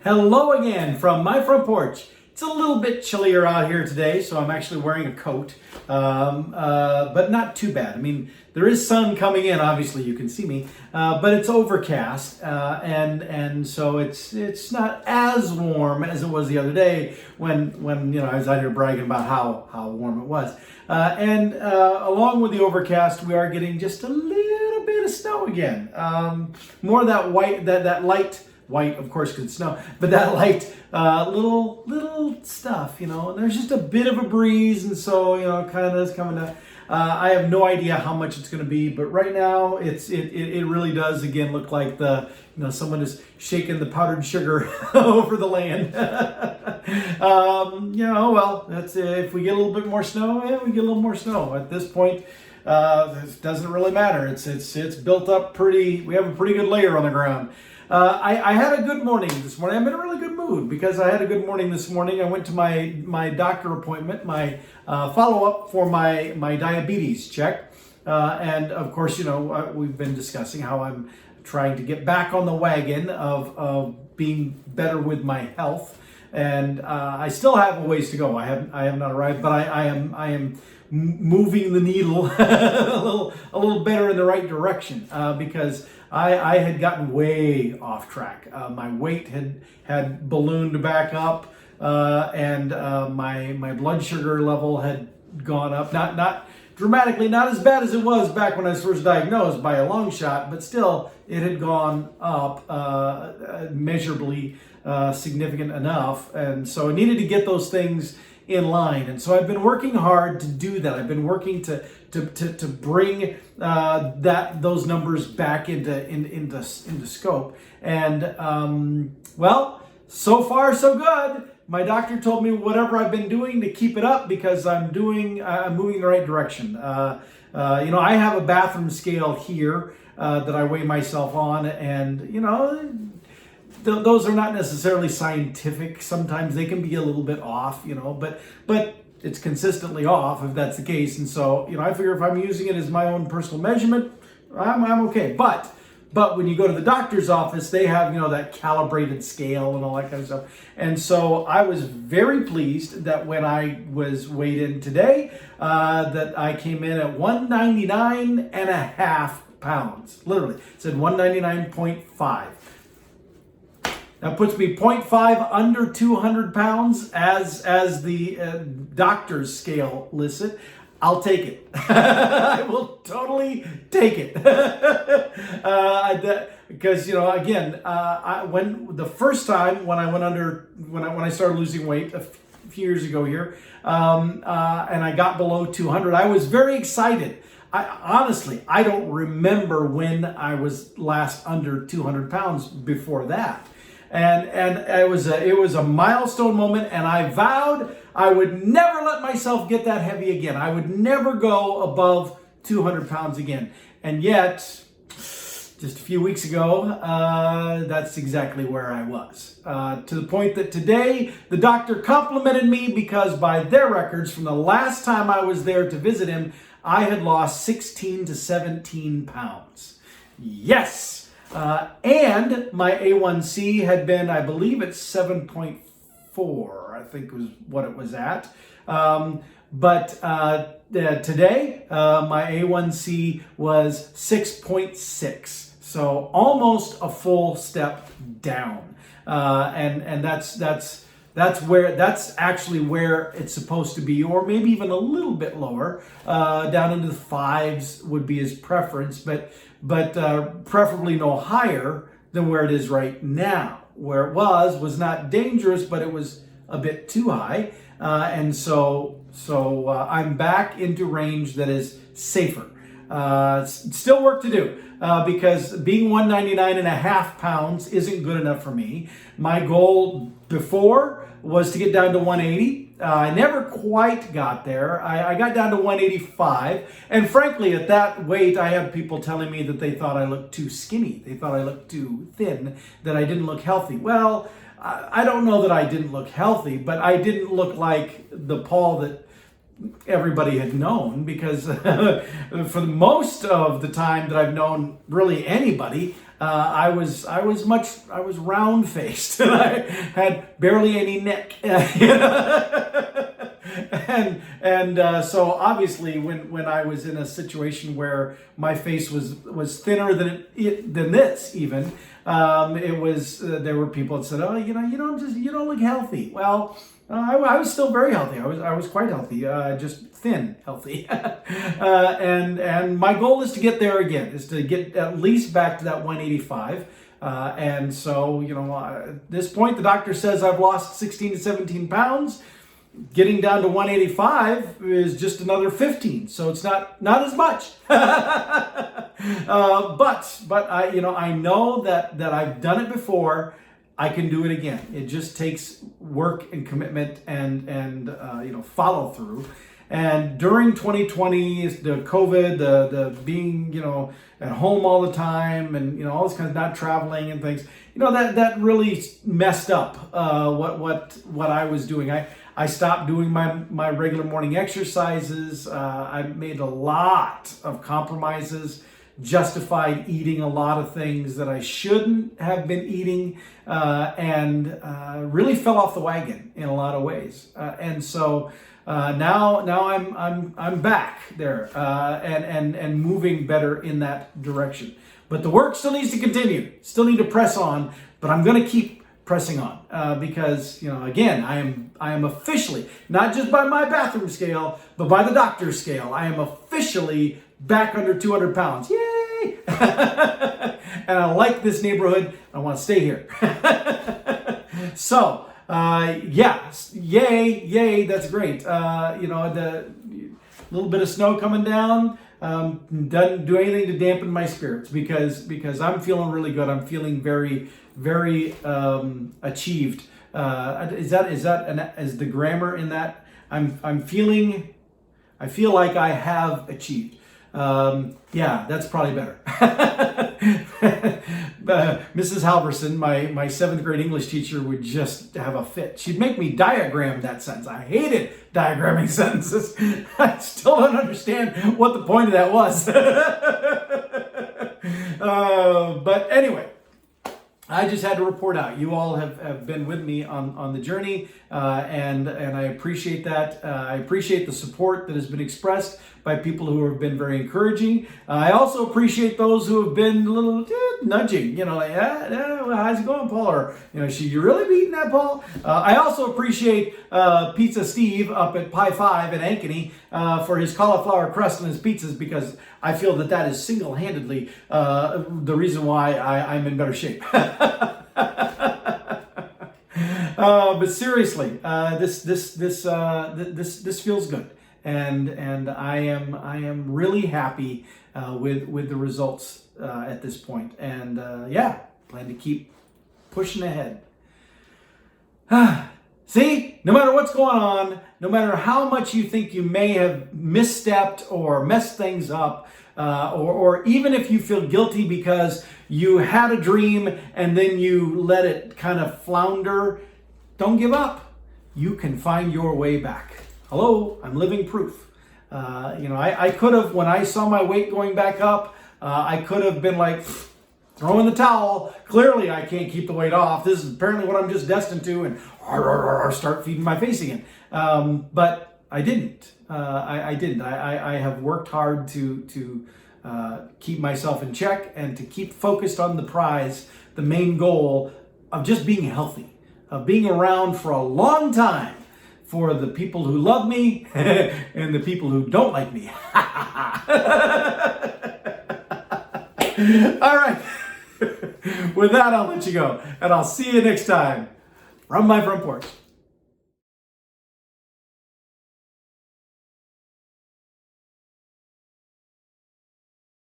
Hello again from my front porch. It's a little bit chillier out here today, so I'm actually wearing a coat, but not too bad. I mean, there is sun coming in. Obviously, you can see me, but it's overcast, and so it's not as warm as it was the other day when I was out here bragging about how warm it was. And along with the overcast, we are getting just a little bit of snow again. More of that white, that light. White, of course, could snow, but that light, little stuff, and there's just a bit of a breeze, and so, kind of is coming to. I have no idea how much it's going to be, but right now it really does again look like someone is shaking the powdered sugar over the land. Well, that's if we get a little bit more snow, we get a little more snow. At this point, it doesn't really matter. It's built up pretty. We have a pretty good layer on the ground. I had a good morning this morning. I'm in a really good mood because I had a good morning this morning. I went to my doctor appointment, my follow-up for my diabetes check. And of course, we've been discussing how I'm trying to get back on the wagon of being better with my health. And I still have a ways to go. I have not arrived, but I am moving the needle a little better in the right direction because I had gotten way off track. My weight had ballooned back up, and my blood sugar level had gone up. Not dramatically, not as bad as it was back when I was first diagnosed by a long shot, but still it had gone up measurably significant enough, and so I needed to get those things in line. And so I've been working hard to do that. I've been working to bring those numbers back into scope. And well, so far so good. My doctor told me whatever I've been doing to keep it up because I'm moving in the right direction. I have a bathroom scale here that I weigh myself on, and those are not necessarily scientific. Sometimes they can be a little bit off, but it's consistently off if that's the case. And so, I figure if I'm using it as my own personal measurement, I'm okay. But when you go to the doctor's office, they have, that calibrated scale and all that kind of stuff. And so I was very pleased that when I was weighed in today, that I came in at 199.5 pounds. Literally, it said 199.5. That puts me 0.5 under 200 pounds as the doctor's scale lists it. I'll take it. I will totally take it. Because, again, when the first time when I went under, when I started losing weight a few years ago here, and I got below 200, I was very excited. Honestly, I don't remember when I was last under 200 pounds before that. And it was a milestone moment, and I vowed I would never let myself get that heavy again. I would never go above 200 pounds again. And yet, just a few weeks ago, that's exactly where I was. To the point that today, the doctor complimented me because by their records, from the last time I was there to visit him, I had lost 16 to 17 pounds. Yes! And my A1C had been, I believe it's 7.4, I think was what it was at. But today, my A1C was 6.6. So almost a full step down. And that's actually where it's supposed to be, or maybe even a little bit lower, down into the 5s would be his preference, but preferably no higher than where it is right now. Where it was not dangerous, but it was a bit too high, and so I'm back into range that is safer. Still work to do because being 199.5 pounds isn't good enough for me. My goal before was to get down to 180. I never quite got there. I got down to 185. And frankly, at that weight, I had people telling me that they thought I looked too skinny. They thought I looked too thin, that I didn't look healthy. Well, I don't know that I didn't look healthy, but I didn't look like the Paul that everybody had known, because for most of the time that I've known really anybody, I was round faced and I had barely any neck. So obviously when I was in a situation where my face was thinner than this even, it was there were people that said, oh, you don't look healthy. Well, I was still very healthy. I was quite healthy, just thin healthy. And my goal is to get there again, is to get at least back to that 185. And so, at this point, the doctor says I've lost 16 to 17 pounds. Getting down to 185 is just another 15, so it's not as much. But I know that I've done it before. I can do it again. It just takes work and commitment and follow through. And during 2020, the COVID, the being at home all the time, and all this kind of not traveling and things, that really messed up what I was doing. I stopped doing my regular morning exercises. I made a lot of compromises, justified eating a lot of things that I shouldn't have been eating, and really fell off the wagon in a lot of ways. And so now I'm back there and moving better in that direction. But the work still needs to continue. Still need to press on. But I'm going to keep pressing on because again, I am officially, not just by my bathroom scale, but by the doctor's scale, I am officially back under 200 pounds. Yay! And I like this neighborhood. I want to stay here. So yay, that's great. The little bit of snow coming down doesn't do anything to dampen my spirits because I'm feeling really good. I'm feeling very, very achieved. Is the grammar in that? I feel like I have achieved. That's probably better. Mrs. Halverson, my 7th grade English teacher, would just have a fit. She'd make me diagram that sentence. I hated diagramming sentences. I still don't understand what the point of that was. But anyway, I just had to report out. You all have been with me on the journey, and I appreciate that. I appreciate the support that has been expressed by people who have been very encouraging. I also appreciate those who have been a little nudging, like, how's it going, Paul? Or, should you really be eating that, Paul? I also appreciate Pizza Steve up at Pie 5 in Ankeny for his cauliflower crust and his pizzas, because I feel that is single-handedly the reason why I'm in better shape. But seriously, this feels good, and I am really happy with the results at this point, and plan to keep pushing ahead. See, no matter what's going on, no matter how much you think you may have misstepped or messed things up, or even if you feel guilty because you had a dream and then you let it kind of flounder, don't give up. You can find your way back. Hello, I'm living proof. I could have, when I saw my weight going back up, I could have been like, throw in the towel. Clearly, I can't keep the weight off. This is apparently what I'm just destined to, and start feeding my face again. But I didn't. I didn't. I have worked hard to keep myself in check and to keep focused on the prize, the main goal of just being healthy, of being around for a long time for the people who love me and the people who don't like me. All right. With that, I'll let you go, and I'll see you next time from my front porch.